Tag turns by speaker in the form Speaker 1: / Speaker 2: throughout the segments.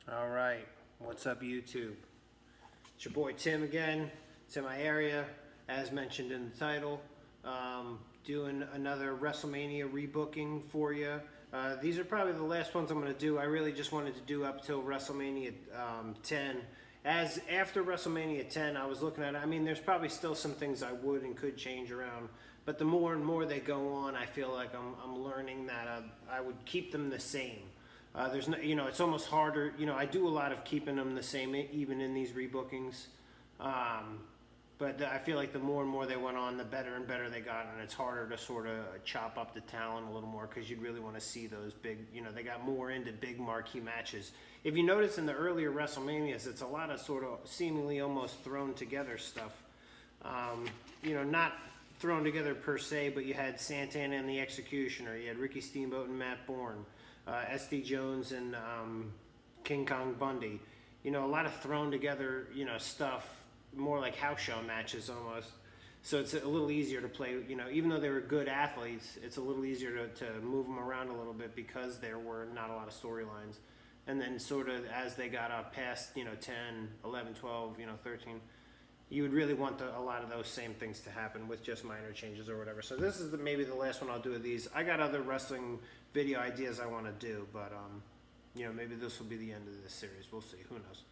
Speaker 1: All right, what's up YouTube? It's your boy Tim again. It's in Iaria, as mentioned in the title. Doing another WrestleMania rebooking for you. These are probably the last ones I'm going to do. I really just wanted to do up till WrestleMania 10. As after WrestleMania 10, I was looking at it. I mean, there's probably still some things I would and could change around. But the more and more they go on, I feel like I'm learning that I would keep them the same. There's no, it's almost harder. I do a lot of keeping them the same, even in these rebookings. But I feel like the more and more they went on, the better and better they got, and it's harder to sort of chop up the talent a little more because you'd really want to see those big. They got more into big marquee matches. If you notice in the earlier WrestleManias, it's a lot of sort of seemingly almost thrown together stuff. Not thrown together per se, but you had Santana and the Executioner, you had Ricky Steamboat and Matt Bourne. SD Jones and King Kong Bundy. A lot of thrown together, stuff, more like house show matches almost. So it's a little easier to play, even though they were good athletes, it's a little easier to move them around a little bit because there were not a lot of storylines. And then sort of as they got up past, 10, 11, 12, 13, you would really want a lot of those same things to happen with just minor changes or whatever. So this is maybe the last one I'll do of these. I got other wrestling video ideas I want to do, but maybe this will be the end of this series. We'll see. Who knows?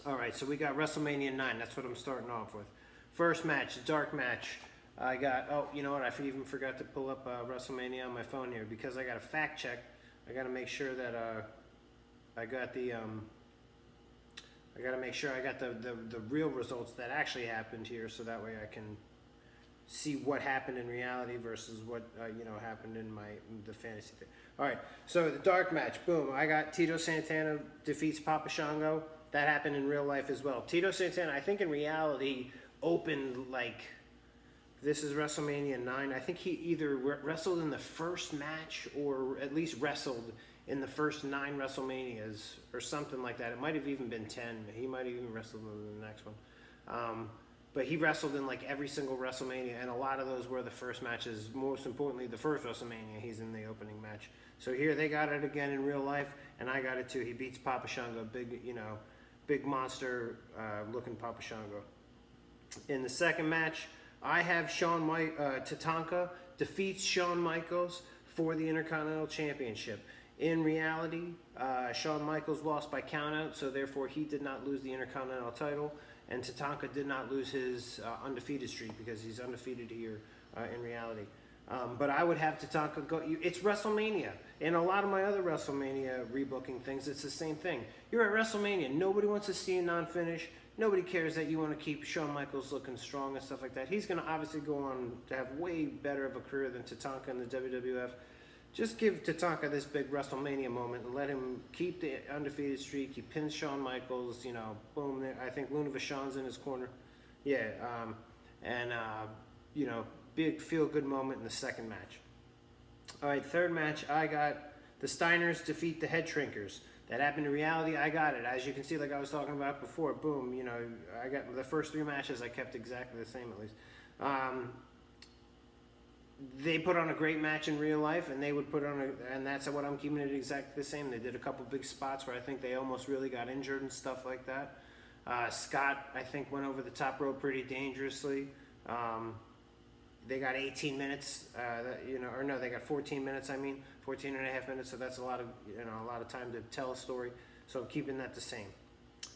Speaker 1: All right, so we got WrestleMania 9. That's what I'm starting off with. First match, dark match. I got, oh, you know what? I even forgot to pull up WrestleMania on my phone here because I got a fact check. I got to make sure that I got the I got to make sure I got the real results that actually happened here, so that way I can see what happened in reality versus what happened in the fantasy thing. All right, so the dark match, boom. I got Tito Santana defeats Papa Shango. That happened in real life as well. Tito Santana, I think in reality, opened like, this is WrestleMania 9. I think he either wrestled in the first match or at least wrestled in the first 9 WrestleManias or something like that. It might have even been 10. He might have even wrestled in the next one. But he wrestled in like every single WrestleMania, and a lot of those were the first matches. Most importantly, the first WrestleMania, he's in the opening match. So here they got it again in real life, and I got it too. He beats Papa Shango, big monster looking Papa Shango. In the second match, I have Tatanka defeats Shawn Michaels for the Intercontinental Championship. In reality, Shawn Michaels lost by countout, so therefore he did not lose the Intercontinental title, and Tatanka did not lose his undefeated streak because he's undefeated here in reality. But I would have Tatanka go. It's WrestleMania. In a lot of my other WrestleMania rebooking things, it's the same thing. You're at WrestleMania. Nobody wants to see a non-finish. Nobody cares that you want to keep Shawn Michaels looking strong and stuff like that. He's going to obviously go on to have way better of a career than Tatanka in the WWF. Just give Tatanka this big WrestleMania moment and let him keep the undefeated streak. He pins Shawn Michaels, boom. I think Luna Vachon's in his corner. Yeah, big feel-good moment in the second match. All right, third match, I got the Steiners defeat the Headshrinkers. That happened in reality. I got it. As you can see, like I was talking about before, boom, I got the first 3 matches I kept exactly the same at least. They put on a great match in real life, and they would put on and that's what I'm keeping it exactly the same. They did a couple big spots where I think they almost really got injured and stuff like that. Scott, I think, went over the top rope pretty dangerously. They got 18 minutes, they got 14 minutes, 14 and a half minutes, so that's a lot of time to tell a story, so I'm keeping that the same.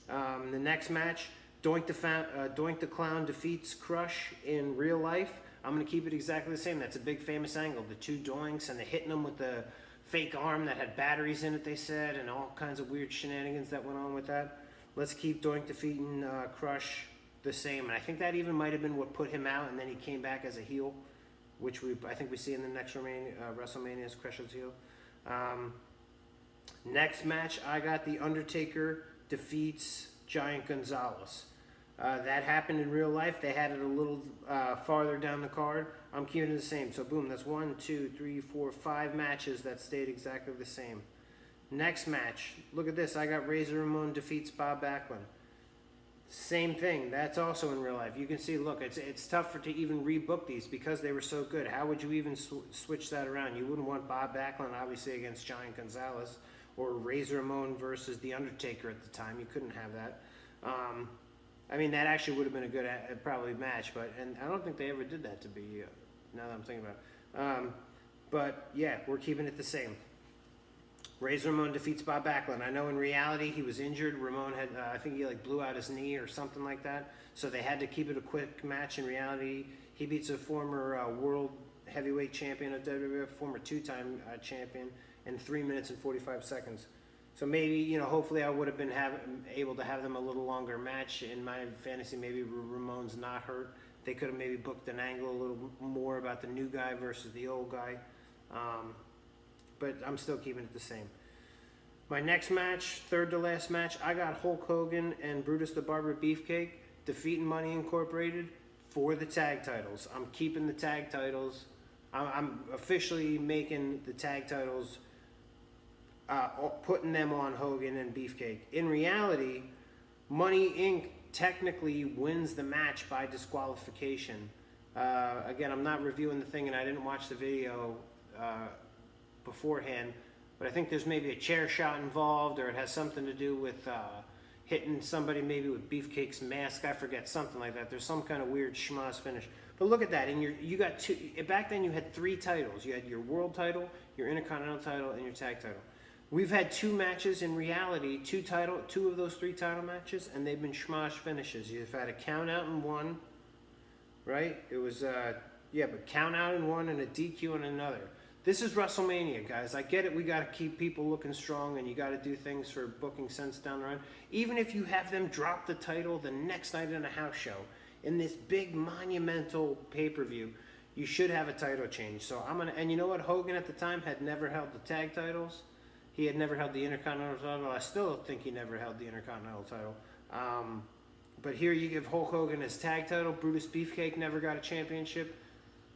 Speaker 1: The next match, Doink the Clown defeats Crush in real life. I'm going to keep it exactly the same. That's a big famous angle, the 2 Doinks, and the hitting them with the fake arm that had batteries in it, they said, and all kinds of weird shenanigans that went on with that. Let's keep Doink defeating Crush the same, and I think that even might have been what put him out, and then he came back as a heel, which I think we see in the next WrestleMania as Crush's heel. Next match, I got the Undertaker defeats Giant Gonzalez. That happened in real life. They had it a little farther down the card. I'm keeping it the same. So boom, that's 1, 2, 3, 4, 5 matches that stayed exactly the same. Next match, look at this. I got Razor Ramon defeats Bob Backlund. Same thing. That's also in real life. You can see, look, it's tougher to even rebook these because they were so good. How would you even switch that around? You wouldn't want Bob Backlund, obviously, against Giant Gonzalez, or Razor Ramon versus the Undertaker at the time. You couldn't have that. I mean, that actually would have been a good probably match, and I don't think they ever did that to be. Now that I'm thinking about it. But yeah, we're keeping it the same. Razor Ramon defeats Bob Backlund. I know in reality he was injured. Ramon had, I think he like blew out his knee or something like that. So they had to keep it a quick match. In reality, he beats a former world heavyweight champion of WWF, former two-time champion, in 3 minutes and 45 seconds. So maybe, you know, hopefully I would have been able to have them a little longer match. In my fantasy, maybe Ramon's not hurt. They could have maybe booked an angle a little more about the new guy versus the old guy. But I'm still keeping it the same. My next match, third to last match, I got Hulk Hogan and Brutus the Barber Beefcake defeating Money Incorporated for the tag titles. I'm keeping the tag titles. I'm officially making the tag titles, putting them on Hogan and Beefcake. In reality, Money Inc. technically wins the match by disqualification. Again, I'm not reviewing the thing and I didn't watch the video beforehand, but I think there's maybe a chair shot involved, or it has something to do with hitting somebody maybe with Beefcake's mask. I forget, something like that. There's some kind of weird schmoz finish. But look at that, and you got two. Back then you had 3 titles. You had your world title, your Intercontinental title, and your tag title. We've had 2 matches in reality, 2 of those 3 title matches, and they've been schmoz finishes. You've had a count out in one, right? It was but count out in one and a DQ in another. This is WrestleMania, guys. I get it. We got to keep people looking strong, and you got to do things for booking sense down the line. Even if you have them drop the title the next night in a house show, in this big monumental pay-per-view, you should have a title change. So and you know what? Hogan at the time had never held the tag titles. He had never held the Intercontinental title. I still think he never held the Intercontinental title. But here you give Hulk Hogan his tag title. Brutus Beefcake never got a championship.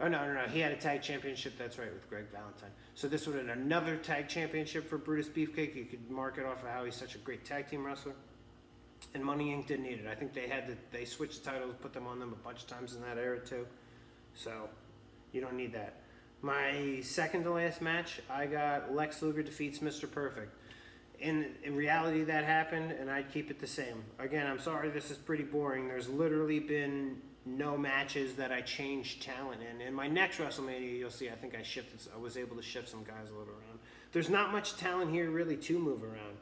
Speaker 1: Oh, no. He had a tag championship, that's right, with Greg Valentine. So this would have been another tag championship for Brutus Beefcake. You could mark it off of how he's such a great tag team wrestler. And Money Inc. didn't need it. I think they switched titles, put them on them a bunch of times in that era too. So you don't need that. My second to last match, I got Lex Luger defeats Mr. Perfect. In reality, that happened, and I'd keep it the same. Again, I'm sorry, this is pretty boring. There's literally been no matches that I changed talent in. In my next WrestleMania, you'll see, I think I was able to shift some guys a little around. There's not much talent here really to move around.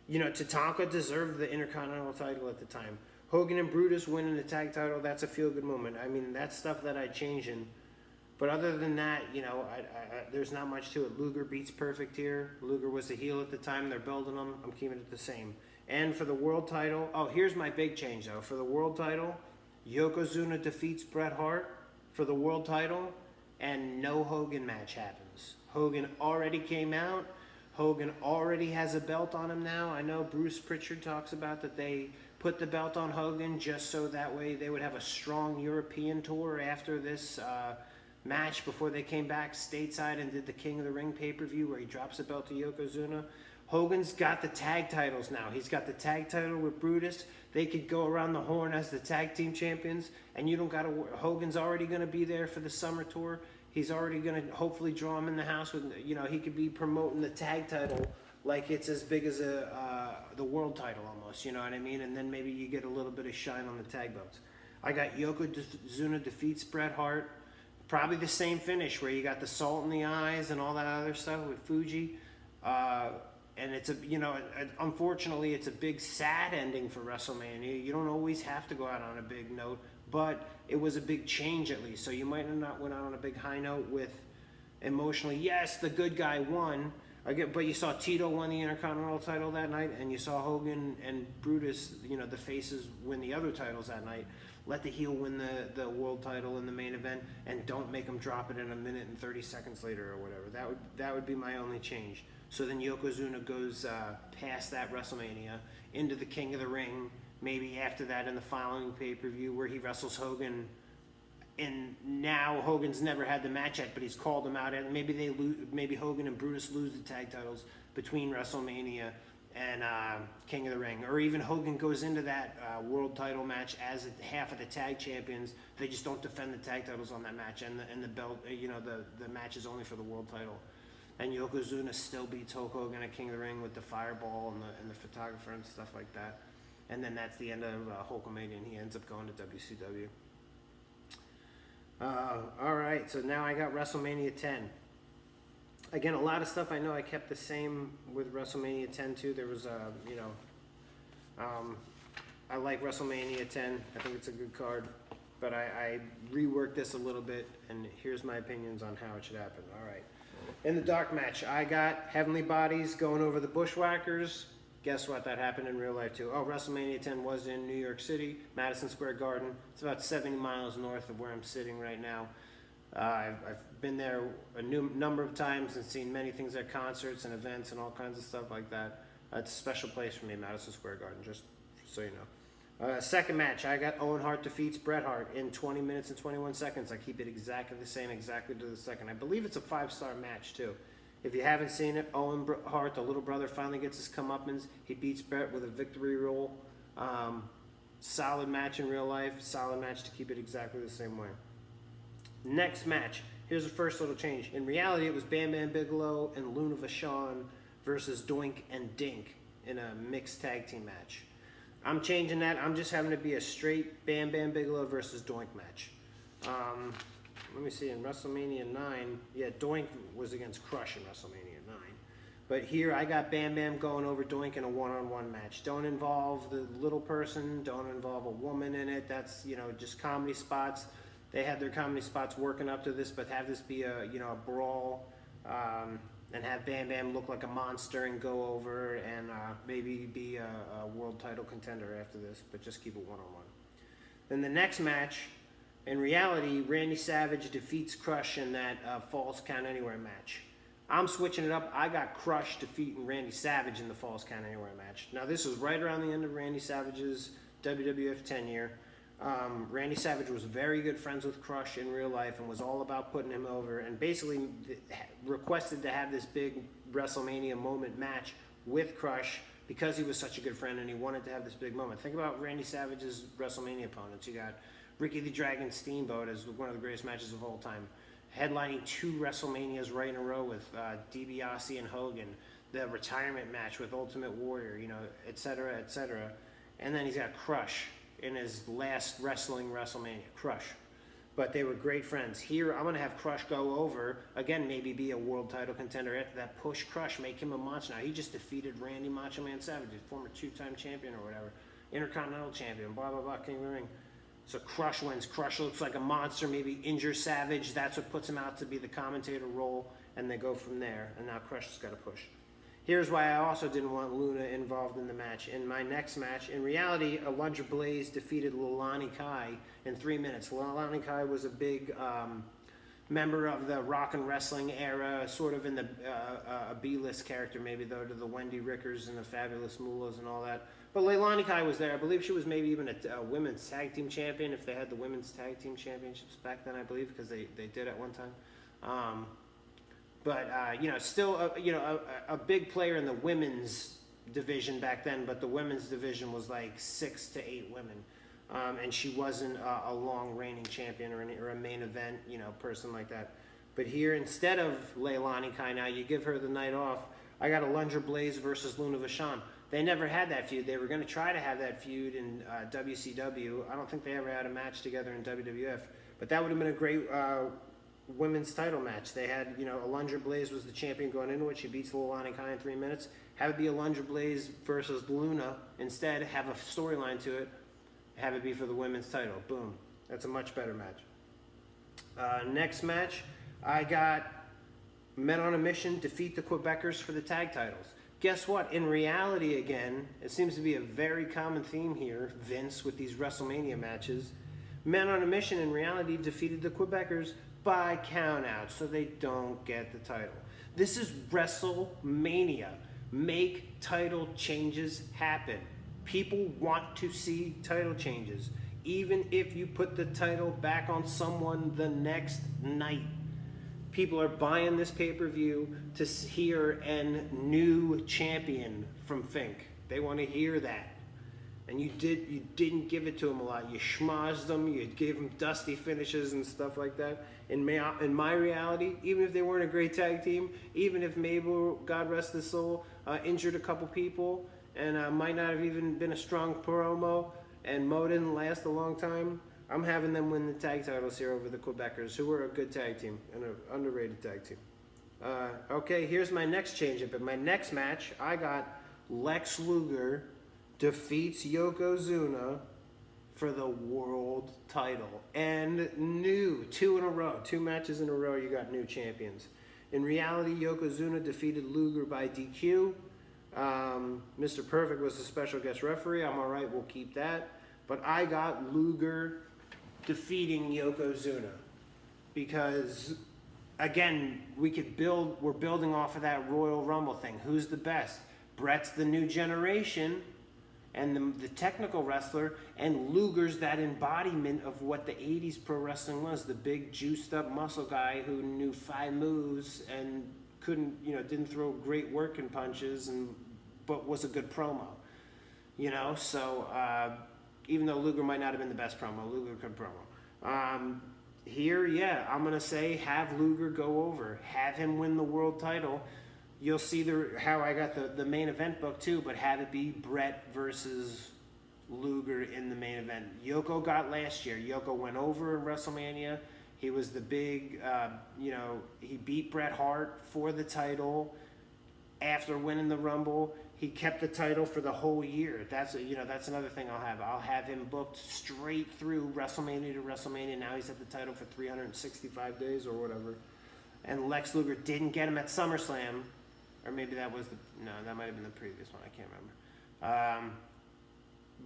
Speaker 1: You know, Tatanka deserved the Intercontinental title at the time. Hogan and Brutus winning the tag title, that's a feel-good moment. I mean, that's stuff that I'd change in. But other than that, you know, there's not much to it. Luger beats Perfect here. Luger was the heel at the time. They're building him. I'm keeping it the same. And for the world title, here's my big change, though. For the world title, Yokozuna defeats Bret Hart for the world title, and no Hogan match happens. Hogan already came out. Hogan already has a belt on him now. I know Bruce Pritchard talks about that they put the belt on Hogan just so that way they would have a strong European tour after this match before they came back stateside and did the King of the Ring pay-per-view where he drops the belt to Yokozuna. Hogan's got the tag titles now. He's got the tag title with Brutus. They could go around the horn as the tag team champions, and you don't got to. Hogan's already going to be there for the summer tour. He's already going to hopefully draw him in the house with. You know, he could be promoting the tag title like it's as big as the world title almost. You know what I mean? And then maybe you get a little bit of shine on the tag belts. I got Yokozuna defeats Bret Hart. Probably the same finish where you got the salt in the eyes and all that other stuff with Fuji. And it's unfortunately, it's a big sad ending for WrestleMania. You don't always have to go out on a big note, but it was a big change at least. So you might have not went out on a big high note with emotionally, yes, the good guy won. But you saw Tito won the Intercontinental title that night, and you saw Hogan and Brutus, the faces, win the other titles that night. Let the heel win the world title in the main event, and don't make them drop it in a minute and 30 seconds later or whatever. That would be my only change. So then Yokozuna goes past that WrestleMania into the King of the Ring, maybe after that in the following pay-per-view where he wrestles Hogan. And now Hogan's never had the match yet, but he's called him out. And maybe Hogan and Brutus lose the tag titles between WrestleMania and King of the Ring. Or even Hogan goes into that world title match as half of the tag champions. They just don't defend the tag titles on that match. And the belt, the match is only for the world title. And Yokozuna still beats Hulk Hogan at King of the Ring with the fireball and the photographer and stuff like that. And then that's the end of Hulkamania, and he ends up going to WCW. All right, so now I got WrestleMania 10. Again, a lot of stuff I know I kept the same with WrestleMania 10 too. There was I like WrestleMania 10. I think it's a good card, but I reworked this a little bit, and here's my opinions on how it should happen. All right. In the dark match, I got Heavenly Bodies going over the Bushwhackers. Guess what? That happened in real life too. Oh, WrestleMania 10 was in New York City, Madison Square Garden. It's about 70 miles north of where I'm sitting right now. I've been there a number of times and seen many things at concerts and events and all kinds of stuff like that. It's a special place for me, Madison Square Garden, just so you know. Second match, I got Owen Hart defeats Bret Hart in 20 minutes and 21 seconds. I keep it exactly the same, exactly to the second. I believe it's a 5-star match, too. If you haven't seen it, Owen Hart, the little brother, finally gets his comeuppance. He beats Bret with a victory roll. Solid match in real life. Solid match to keep it exactly the same way. Next match. Here's the first little change. In reality, it was Bam Bam Bigelow and Luna Vachon versus Doink and Dink in a mixed tag team match. I'm changing that. I'm just having to be a straight Bam Bam Bigelow versus Doink match. Let me see, in WrestleMania 9, yeah, Doink was against Crush in WrestleMania 9. But here I got Bam Bam going over Doink in a one-on-one match. Don't involve the little person. Don't involve a woman in it. That's, just comedy spots. They had their comedy spots working up to this, but have this be a brawl. And have Bam Bam look like a monster and go over and maybe be a world title contender after this, but just keep it one-on-one. Then the next match, in reality, Randy Savage defeats Crush in that Falls Count Anywhere match. I'm switching it up. I got Crush defeating Randy Savage in the Falls Count Anywhere match. Now, this was right around the end of Randy Savage's WWF tenure. Randy Savage was very good friends with Crush in real life and was all about putting him over, and basically requested to have this big WrestleMania moment match with Crush because he was such a good friend and he wanted to have this big moment. Think about Randy Savage's WrestleMania opponents. You got Ricky the Dragon Steamboat as one of the greatest matches of all time, headlining 2 WrestleManias right in a row with DiBiase and Hogan, the retirement match with Ultimate Warrior, et cetera, et cetera. And then he's got Crush in his last wrestling WrestleMania, Crush. But they were great friends. Here, I'm going to have Crush go over, again, maybe be a world title contender after that, push Crush, make him a monster. Now, he just defeated Randy Macho Man Savage, former 2-time champion or whatever, Intercontinental champion, blah, blah, blah, King of the Ring. So Crush wins. Crush looks like a monster, maybe injure Savage. That's what puts him out to be the commentator role, and they go from there. And now Crush has got to push. Here's why I also didn't want Luna involved in the match. In my next match, in reality, Alundra Blayze defeated Leilani Kai in 3 minutes. Leilani Kai was a big member of the rock and wrestling era, sort of in the a B-list character maybe, though, to the Wendy Rickers and the Fabulous Mullahs and all that. But Leilani Kai was there. I believe she was maybe even a women's tag team champion, if they had the women's tag team championships back then, I believe, because they did at one time. But still, a big player in the women's division back then. But the women's division was like 6 to 8 women, and she wasn't a long reigning champion or a main event, person like that. But here, instead of Leilani Kai, now you give her the night off. I got Alundra Blayze versus Luna Vachon. They never had that feud. They were going to try to have that feud in WCW. I don't think they ever had a match together in WWF. But that would have been a great women's title match. They had, Alundra Blayze was the champion going into it. She beats Leilani Kai in 3 minutes. Have it be Alundra Blayze versus Luna. Instead, have a storyline to it. Have it be for the women's title. Boom. That's a much better match. Next match, I got Men on a Mission defeat the Quebecers for the tag titles. Guess what? In reality, again, it seems to be a very common theme here, Vince, with these WrestleMania matches. Men on a Mission, in reality, defeated the Quebecers by countout, so they don't get the title. This is WrestleMania. Make title changes happen. People want to see title changes, even if you put the title back on someone the next night. People are buying this pay-per-view to hear a new champion from Fink. They want to hear that. And you didn't give it to him a lot. You schmozzed them. You gave him dusty finishes and stuff like that. In my reality, even if they weren't a great tag team, even if Mabel, God rest his soul, injured a couple people and might not have even been a strong promo, and Mo didn't last a long time, I'm having them win the tag titles here over the Quebecers, who were a good tag team and an underrated tag team. Okay, here's my next change-up. In my next match, I got Lex Luger defeats Yokozuna for the world title. And new, 2 in a row, 2 matches in a row, you got new champions. In reality, Yokozuna defeated Luger by DQ. Mr. Perfect was the special guest referee. I'm all right, we'll keep that. But I got Luger defeating Yokozuna because, again, we're building off of that Royal Rumble thing. Who's the best? Bret's the new generation and the technical wrestler, and Luger's that embodiment of what the 80s pro wrestling was, the big juiced up muscle guy who knew 5 moves and didn't throw great working punches, but was a good promo. So even though Luger might not have been the best promo, Luger could promo. Here, yeah, I'm going to say have Luger go over. Have him win the world title. You'll see how I got the main event book too, but have it be Bret versus Luger in the main event. Yoko got last year. Yoko went over in WrestleMania. He was the big, he beat Bret Hart for the title after winning the Rumble. He kept the title for the whole year. That's another thing I'll have. I'll have him booked straight through WrestleMania to WrestleMania. Now he's at the title for 365 days or whatever. And Lex Luger didn't get him at SummerSlam. Or maybe that was that might have been the previous one. I can't remember.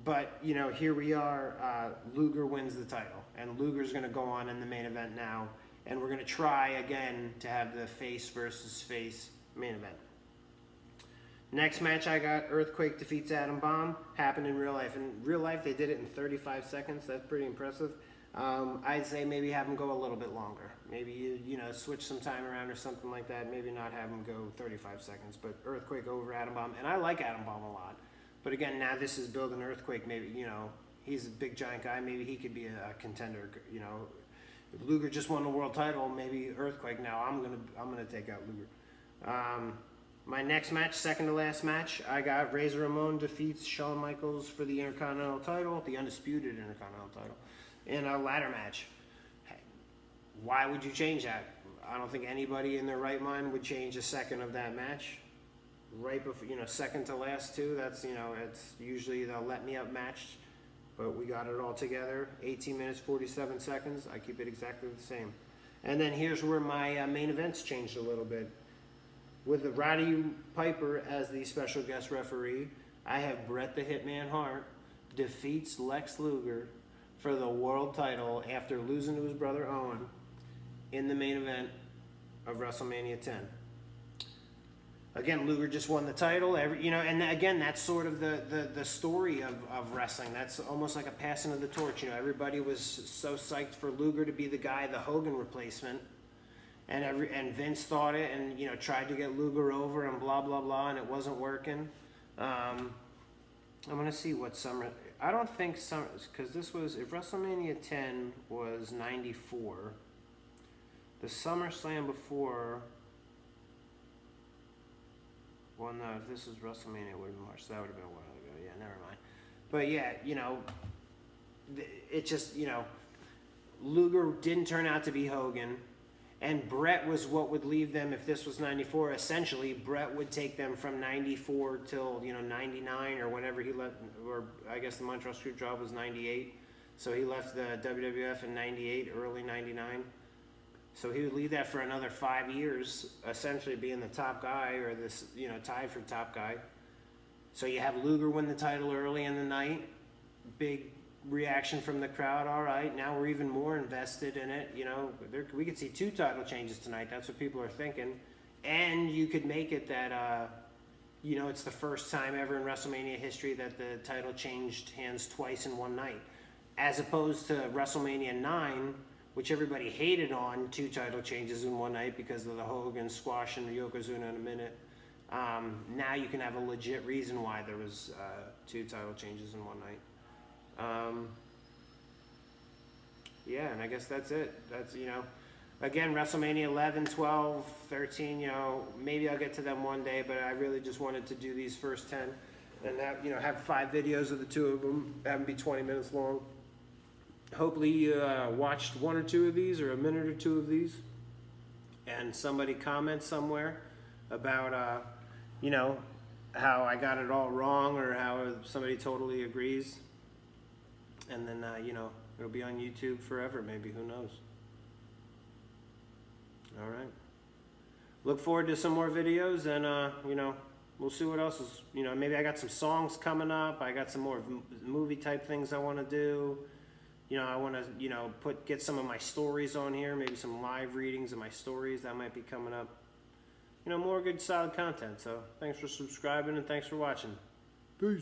Speaker 1: But, here we are. Luger wins the title. And Luger's going to go on in the main event now. And we're going to try again to have the face versus face main event. Next match I got, Earthquake defeats Adam Bomb. Happened in real life. In real life, they did it in 35 seconds. That's pretty impressive. I'd say maybe have them go a little bit longer. Maybe you switch some time around or something like that. Maybe not have them go 35 seconds. But Earthquake over Adam Bomb. And I like Adam Bomb a lot. But again, now this is building Earthquake. Maybe, he's a big giant guy. Maybe he could be a contender. If Luger just won the world title, maybe Earthquake. Now I'm gonna take out Luger. My next match, second to last match, I got Razor Ramon defeats Shawn Michaels for the Intercontinental title, the undisputed Intercontinental title, in a ladder match. Hey, why would you change that? I don't think anybody in their right mind would change a second of that match. Right before, second to last too. That's, it's usually the let me up match, but we got it all together. 18 minutes, 47 seconds. I keep it exactly the same. And then here's where my main events changed a little bit. With Roddy Piper as the special guest referee, I have Bret the Hitman Hart defeats Lex Luger for the world title after losing to his brother Owen in the main event of WrestleMania 10. Again, Luger just won the title, and again, that's sort of the story of wrestling. That's almost like a passing of the torch. Everybody was so psyched for Luger to be the guy, the Hogan replacement. And Vince thought it, and tried to get Luger over, and blah blah blah, and it wasn't working. I'm gonna see what summer. I don't think summer, because this was, if WrestleMania 10 was '94, the SummerSlam before. Well, no, if this was WrestleMania, it would have been March. So that would have been a while ago. Yeah, never mind. But yeah, it just Luger didn't turn out to be Hogan. And Bret was what would leave them, if this was 94, essentially, Bret would take them from 94 till, 99 or whenever he left, or I guess the Montreal Screwjob was 98. So he left the WWF in 98, early 99. So he would leave that for another 5 years, essentially being the top guy, or this, tied for top guy. So you have Luger win the title early in the night, big reaction from the crowd. All right, now we're even more invested in it. We could see 2 title changes tonight. That's what people are thinking. And you could make it that, it's the first time ever in WrestleMania history that the title changed hands twice in one night. As opposed to WrestleMania 9, which everybody hated on 2 title changes in one night because of the Hogan squash and the Yokozuna in a minute. Now you can have a legit reason why there was 2 title changes in one night. Yeah, and I guess that's it. That's, you know, again, WrestleMania 11, 12, 13, you know, maybe I'll get to them one day, but I really just wanted to do these first 10 and have, you know, have 5 videos of the 2 of them, have them be 20 minutes long. Hopefully you watched 1 or 2 of these, or a minute or 2 of these, and somebody comments somewhere about, you know, how I got it all wrong, or how somebody totally agrees. And then, you know, it'll be on YouTube forever, maybe, who knows. All right. Look forward to some more videos, and, you know, we'll see what else is, you know, maybe I got some songs coming up. I got some more movie type things I want to do. You know, I want to, you know, get some of my stories on here, maybe some live readings of my stories that might be coming up. You know, more good solid content. So thanks for subscribing, and thanks for watching. Peace.